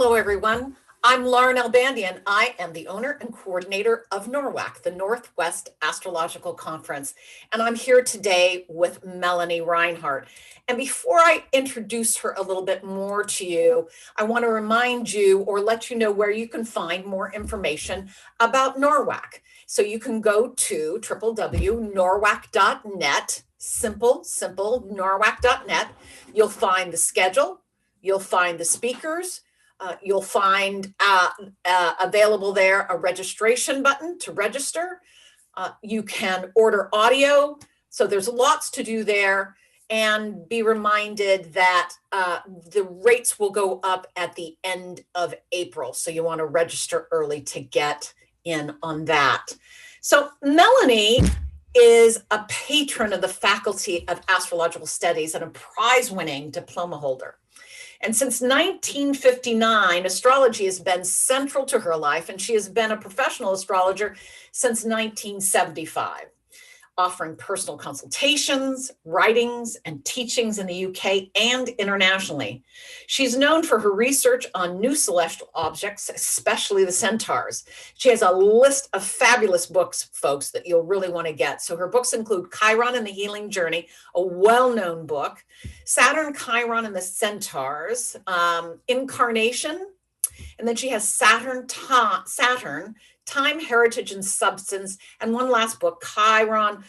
Hello, everyone. I'm Lauren Albandia, and I am the owner and coordinator of NORWAC, the Northwest Astrological Conference. And I'm here today with Melanie Reinhart. And before I introduce her a little bit more to you, I want to remind you or let you know where you can find more information about NORWAC. So you can go to www.norwac.net, simple, norwac.net. You'll find the schedule, you'll find the speakers, you'll find available there a registration button to register. You can order audio. So there's lots to do there. And be reminded that the rates will go up at the end of April. So you want to register early to get in on that. So Melanie is a patron of the Faculty of Astrological Studies and a prize-winning diploma holder. And since 1959, astrology has been central to her life, and she has been a professional astrologer since 1975, offering personal consultations, writings, and teachings in the UK and internationally. She's known for her research on new celestial objects, especially the centaurs. She has a list of fabulous books, folks, that you'll really want to get. So her books include Chiron and the Healing Journey, a well-known book, Saturn, Chiron, and the Centaurs, Incarnation, and then she has Saturn, Time, Heritage, and Substance, and one last book, Chiron,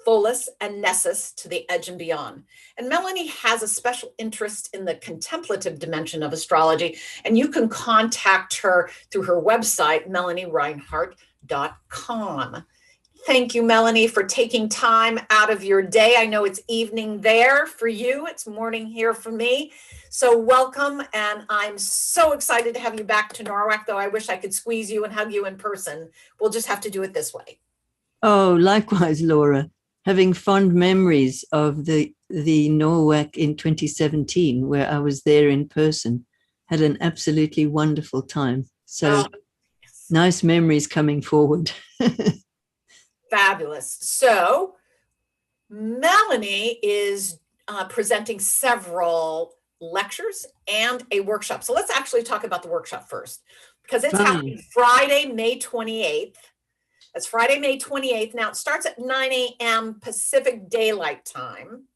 Pholus, and Nessus, To the Edge and Beyond. And Melanie has a special interest in the contemplative dimension of astrology, and you can contact her through her website, melaniereinhart.com. Thank you, Melanie, for taking time out of your day. I know it's evening there for you. It's morning here for me. So welcome, and I'm so excited to have you back to NORWAC, though I wish I could squeeze you and hug you in person. We'll just have to do it this way. Oh, likewise, Laura. Having fond memories of the NORWAC in 2017, where I was there in person, had an absolutely wonderful time. So yes. Nice memories coming forward. Fabulous. So Melanie is presenting several lectures and a workshop. So let's actually talk about the workshop first, because it's happening Friday, May 28th. That's Friday, May 28th. Now it starts at 9 a.m. Pacific Daylight Time.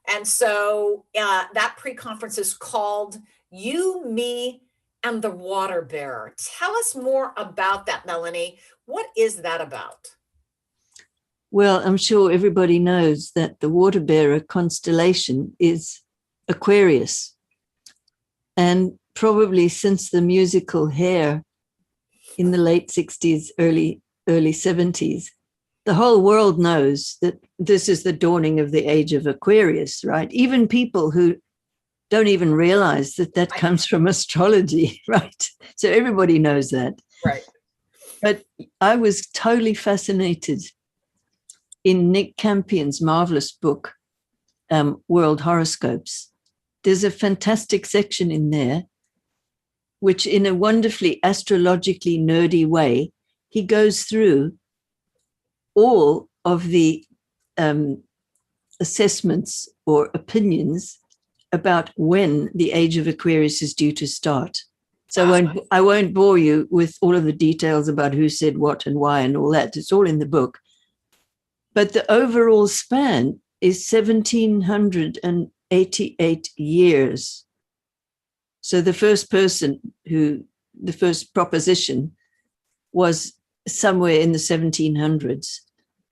And so that pre-conference is called You, Me, and the Water Bearer. Tell us more about that, Melanie. What is that about? Well, I'm sure everybody knows that the water bearer constellation is Aquarius. And probably since the musical Hair in the late 60s, early 70s, the whole world knows that this is the dawning of the age of Aquarius, right? Even people who don't even realize that that comes from astrology, right? So everybody knows that. Right. But I was totally fascinated in Nick Campion's marvelous book, World Horoscopes. There's a fantastic section in there, which in a wonderfully astrologically nerdy way, he goes through all of the assessments or opinions about when the age of Aquarius is due to start. So I won't bore you with all of the details about who said what and why and all that. It's all in the book. But the overall span is 1,788 years. So the first proposition was somewhere in the 1700s.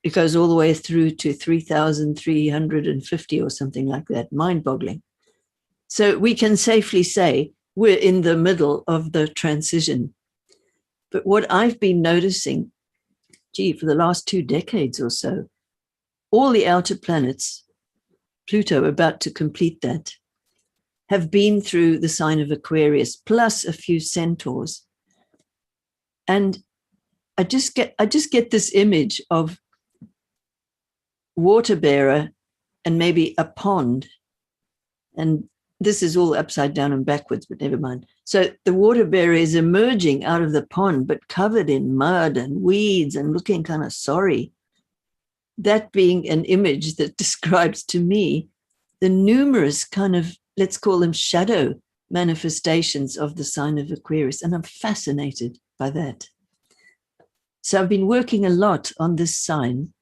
It goes all the way through to 3,350 or something like that, mind-boggling. So we can safely say we're in the middle of the transition. But what I've been noticing, for the last 2 decades or so, all the outer planets, Pluto about to complete that, have been through the sign of Aquarius, plus a few centaurs. And I just get this image of water bearer and maybe a pond. And this is all upside down and backwards, but never mind. So the water bearer is emerging out of the pond, but covered in mud and weeds and looking kind of sorry. That being an image that describes to me the numerous kind of, let's call them shadow manifestations of the sign of Aquarius, and I'm fascinated by that. So I've been working a lot on this sign.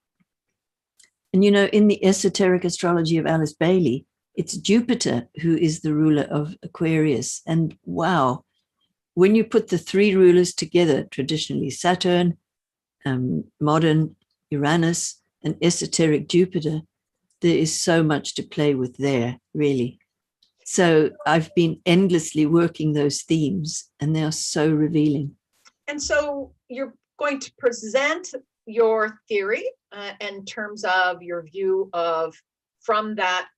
And, you know, in the esoteric astrology of Alice Bailey, it's Jupiter who is the ruler of Aquarius. And wow, when you put the three rulers together, traditionally Saturn, modern Uranus, and esoteric Jupiter, there is so much to play with there, really. So I've been endlessly working those themes, and they are so revealing. And so you're going to present your theory in terms of your view of, from that,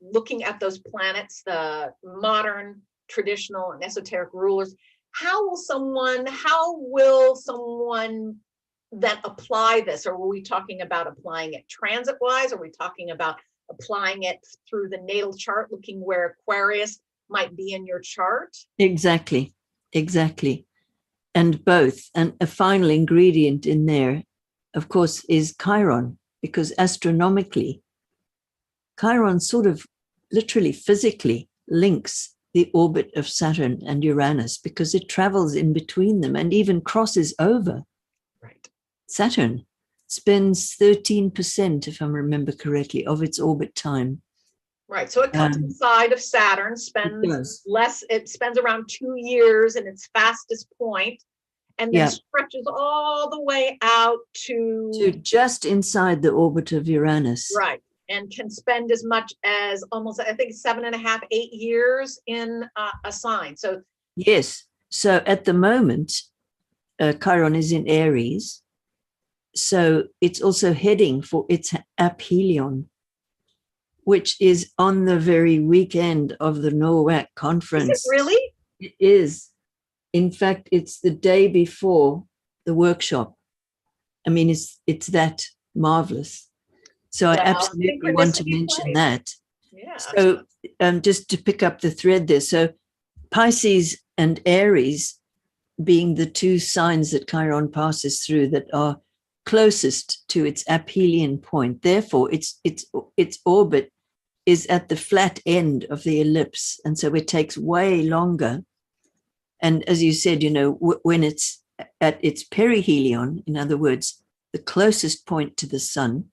looking at those planets, the modern, traditional, and esoteric rulers. How will someone then apply this? Or are we talking about applying it transit-wise? Are we talking about applying it through the natal chart, looking where Aquarius might be in your chart? Exactly. And both. And a final ingredient in there, of course, is Chiron, because astronomically, Chiron sort of literally physically links the orbit of Saturn and Uranus, because it travels in between them and even crosses over. Right. Saturn spends 13%, if I remember correctly, of its orbit time. Right. So it comes inside of Saturn, spends around 2 years in its fastest point, and then stretches all the way out to just inside the orbit of Uranus. Right. And can spend as much as almost, I think, 7.5, 8 years in a sign. So yes. So at the moment, Chiron is in Aries. So it's also heading for its aphelion, which is on the very weekend of the NORWAC conference. Is it really? It is. In fact, it's the day before the workshop. I mean, it's that marvelous. So I absolutely want to mention that. Yeah. So just to pick up the thread there. So Pisces and Aries being the two signs that Chiron passes through that are closest to its aphelion point. Therefore, its orbit is at the flat end of the ellipse. And so it takes way longer. And as you said, you know, when it's at its perihelion, in other words, the closest point to the sun,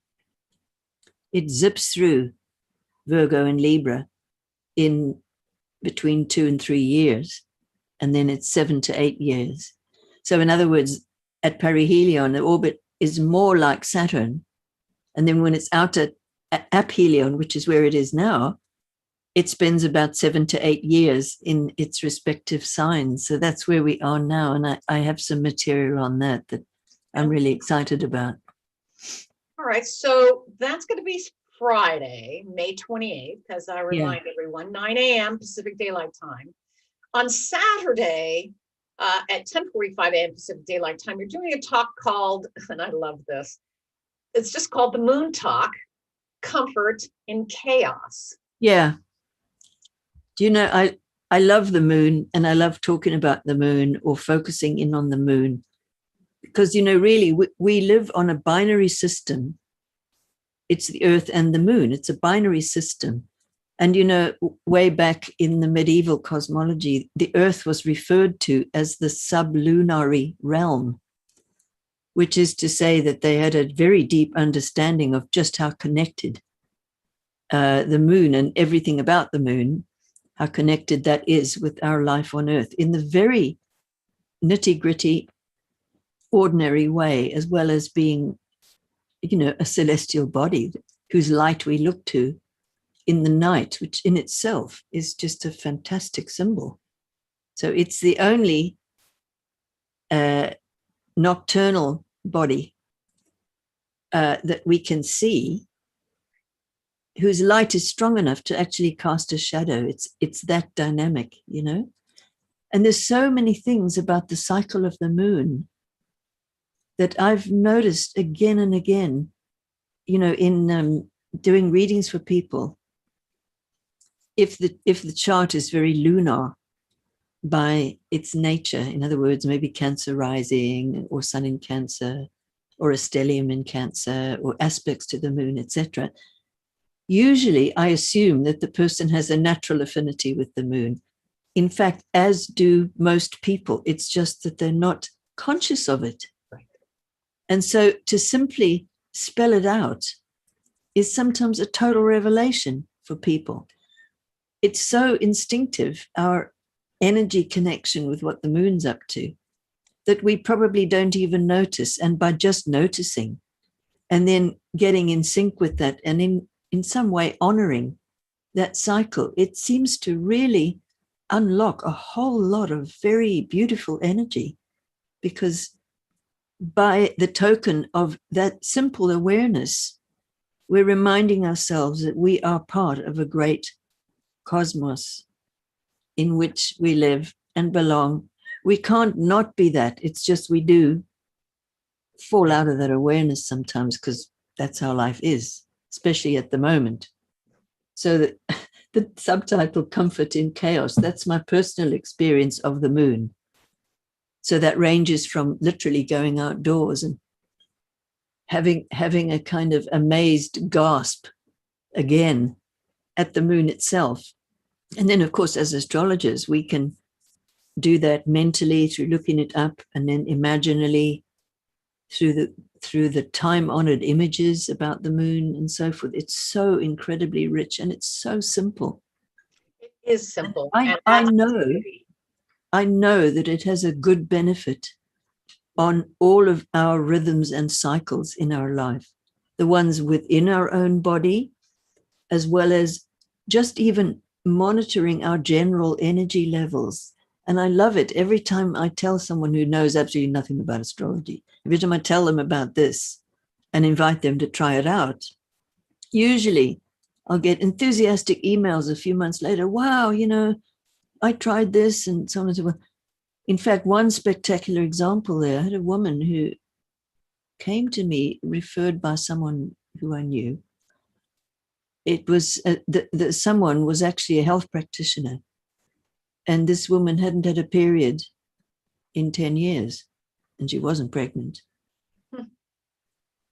it zips through Virgo and Libra in between 2 and 3 years. And then it's 7 to 8 years. So in other words, at perihelion, the orbit is more like Saturn. And then when it's out at aphelion, which is where it is now, it spends about 7 to 8 years in its respective signs. So that's where we are now. And I have some material on that I'm really excited about. All right. So that's going to be Friday, May 28th, as I remind everyone, 9 a.m. Pacific Daylight Time. On Saturday, at 10:45 a.m. Pacific Daylight Time, you're doing a talk called, and I love this, it's just called the Moon Talk, Comfort in Chaos. Yeah. Do you know, I love the moon, and I love talking about the moon or focusing in on the moon, because, you know, really, we live on a binary system. It's the Earth and the moon. It's a binary system. And, you know, way back in the medieval cosmology, the Earth was referred to as the sublunary realm, which is to say that they had a very deep understanding of just how connected the moon and everything about the moon, how connected that is with our life on Earth in the very nitty-gritty, ordinary way, as well as being, you know, a celestial body whose light we look to in the night, which in itself is just a fantastic symbol. So it's the only nocturnal body that we can see whose light is strong enough to actually cast a shadow. It's that dynamic, you know. And there's so many things about the cycle of the moon that I've noticed again and again, you know, in doing readings for people. If the chart is very lunar by its nature, in other words, maybe Cancer rising or Sun in Cancer or a stellium in Cancer or aspects to the moon, etc., usually I assume that the person has a natural affinity with the moon. In fact, as do most people. It's just that they're not conscious of it. Right. And so to simply spell it out is sometimes a total revelation for people. It's so instinctive, our energy connection with what the moon's up to, that we probably don't even notice. And by just noticing and then getting in sync with that and in some way honoring that cycle, it seems to really unlock a whole lot of very beautiful energy, because by the token of that simple awareness, we're reminding ourselves that we are part of a great cosmos in which we live and belong. We can't not be that. It's just we do fall out of that awareness sometimes, because that's how life is, especially at the moment. So that the subtitle, Comfort in Chaos, that's my personal experience of the moon. So that ranges from literally going outdoors and having a kind of amazed gasp again at the moon itself. And then, of course, as astrologers, we can do that mentally through looking it up, and then imaginally through the time-honored images about the moon and so forth. It's so incredibly rich, and it's so simple. It is simple. I know that it has a good benefit on all of our rhythms and cycles in our life, the ones within our own body, as well as just even monitoring our general energy levels. And I love it every time I tell someone who knows absolutely nothing about astrology, every time I tell them about this and invite them to try it out, usually I'll get enthusiastic emails a few months later. Wow, I tried this, and so on and so forth. In fact, one spectacular example there, I had a woman who came to me referred by someone who I knew. It was someone was actually a health practitioner, and this woman hadn't had a period in 10 years, and she wasn't pregnant.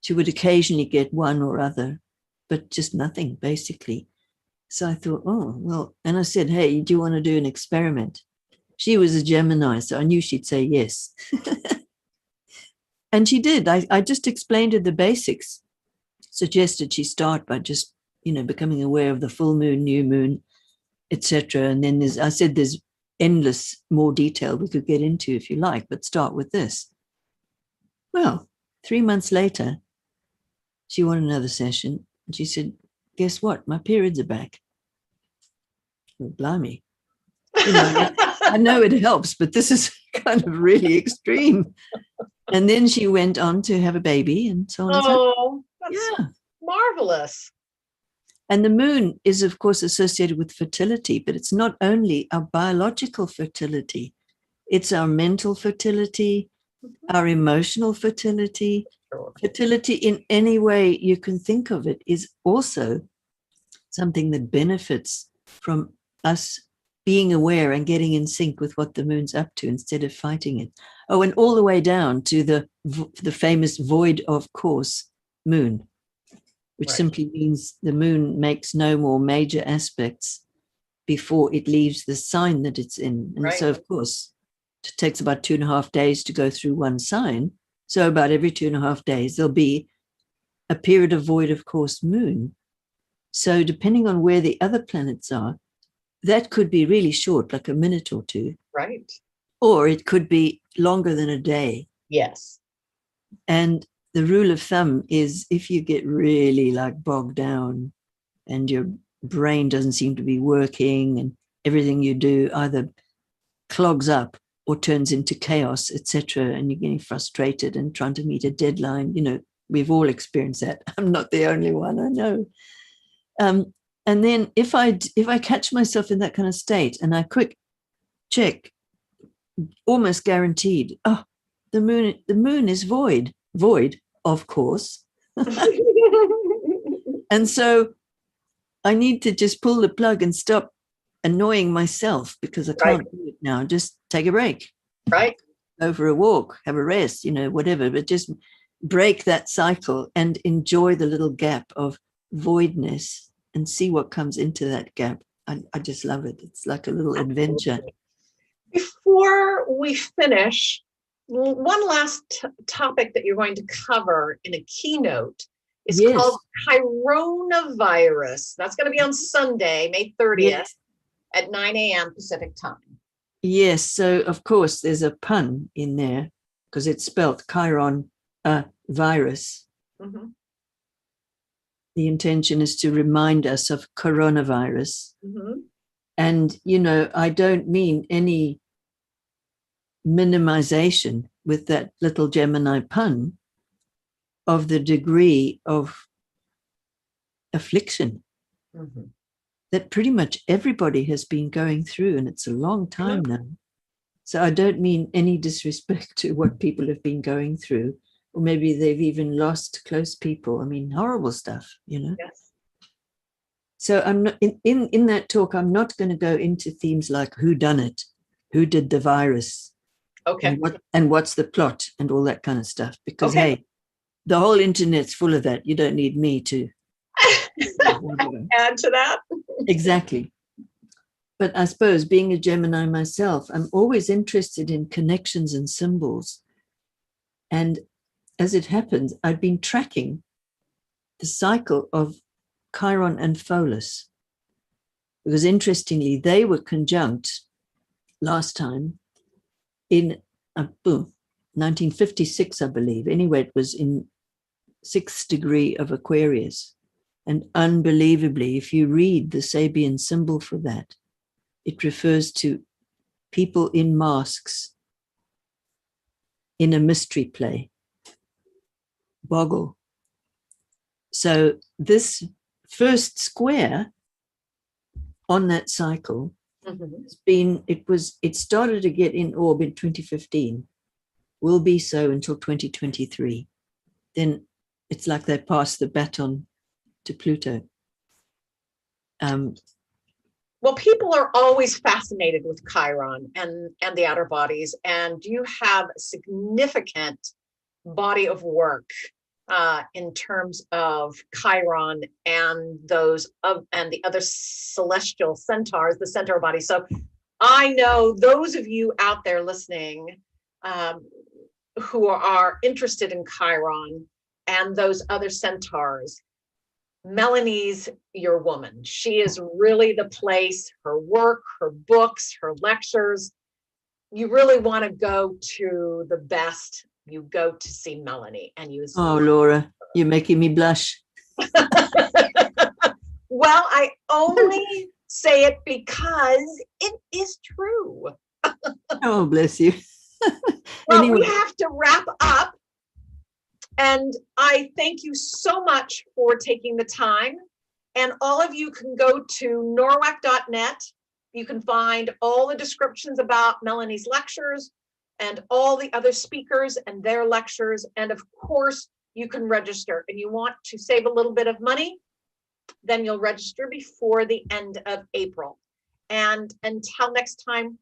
She would occasionally get one or other, but just nothing, basically. So I thought, oh, well, and I said, hey, do you want to do an experiment? She was a Gemini, so I knew she'd say yes. And she did. I just explained her the basics, suggested she start by just, becoming aware of the full moon, new moon, etc. And then there's endless more detail we could get into if you like, but start with this. Well, 3 months later, she wanted another session, and she said, guess what? My periods are back. Oh, blimey. I know it helps, but this is kind of really extreme. And then she went on to have a baby and so on. Oh, that's marvelous. And the moon is, of course, associated with fertility, but it's not only our biological fertility, it's our mental fertility, our emotional fertility. Fertility in any way you can think of it is also something that benefits from us being aware and getting in sync with what the moon's up to instead of fighting it. Oh, and all the way down to the famous void of course moon, which simply means the moon makes no more major aspects before it leaves the sign that it's in. And so, of course, it takes about 2.5 days to go through one sign. So about every 2.5 days, there'll be a period of void of course moon. So depending on where the other planets are, that could be really short, like a minute or two. Right. Or it could be longer than a day. Yes. And the rule of thumb is if you get really bogged down and your brain doesn't seem to be working and everything you do either clogs up or turns into chaos, etc., and you're getting frustrated and trying to meet a deadline, we've all experienced that. I'm not the only one, I know. And then if I catch myself in that kind of state and I quick check, almost guaranteed, the moon is void, of course. And so I need to just pull the plug and stop annoying myself because I can't do it now. Just take a break. Right. Go for a walk, have a rest, whatever, but just break that cycle and enjoy the little gap of voidness and see what comes into that gap. I just love it. It's like a little adventure. Before we finish, one last topic that you're going to cover in a keynote is called coronavirus. That's going to be on Sunday, May 30th at 9 a.m. Pacific time. Yes. So, of course, there's a pun in there because it's spelled chiron virus. Mm-hmm. The intention is to remind us of coronavirus. Mm-hmm. And, you know, I don't mean any minimization with that little Gemini pun of the degree of affliction that pretty much everybody has been going through, and it's a long time now. So I don't mean any disrespect to what people have been going through, or maybe they've even lost close people. I mean, horrible stuff, you know. Yes. So I'm not in that talk. I'm not going to go into themes like who done it, who did the virus, and what's the plot, and all that kind of stuff. Because hey, the whole internet's full of that. You don't need me to add to that. Exactly. But I suppose being a Gemini myself, I'm always interested in connections and symbols. And as it happens, I've been tracking the cycle of Chiron and Pholus, because interestingly, they were conjunct last time in 1956, I believe. Anyway, it was in 6th degree of Aquarius. And unbelievably, if you read the Sabian symbol for that, it refers to people in masks in a mystery play. Boggle. So this first square on that cycle has been, it started to get in orb in 2015, will be so until 2023. Then it's like they pass the baton to Pluto. Well, people are always fascinated with Chiron and the outer bodies, and you have a significant body of work in terms of Chiron and and the other celestial centaurs, the centaur body. So I know those of you out there listening who are interested in Chiron and those other centaurs, Melanie's your woman. She is really the place, her work, her books, her lectures. You really want to go to the best. You go to see Melanie and use. Oh, Laura, you're making me blush. Well, I only say it because it is true. Oh, bless you. Well, Anyway. We have to wrap up. And I thank you so much for taking the time. And all of you can go to norwac.net. You can find all the descriptions about Melanie's lectures and all the other speakers and their lectures. And of course, you can register. And you want to save a little bit of money, then you'll register before the end of April. And until next time,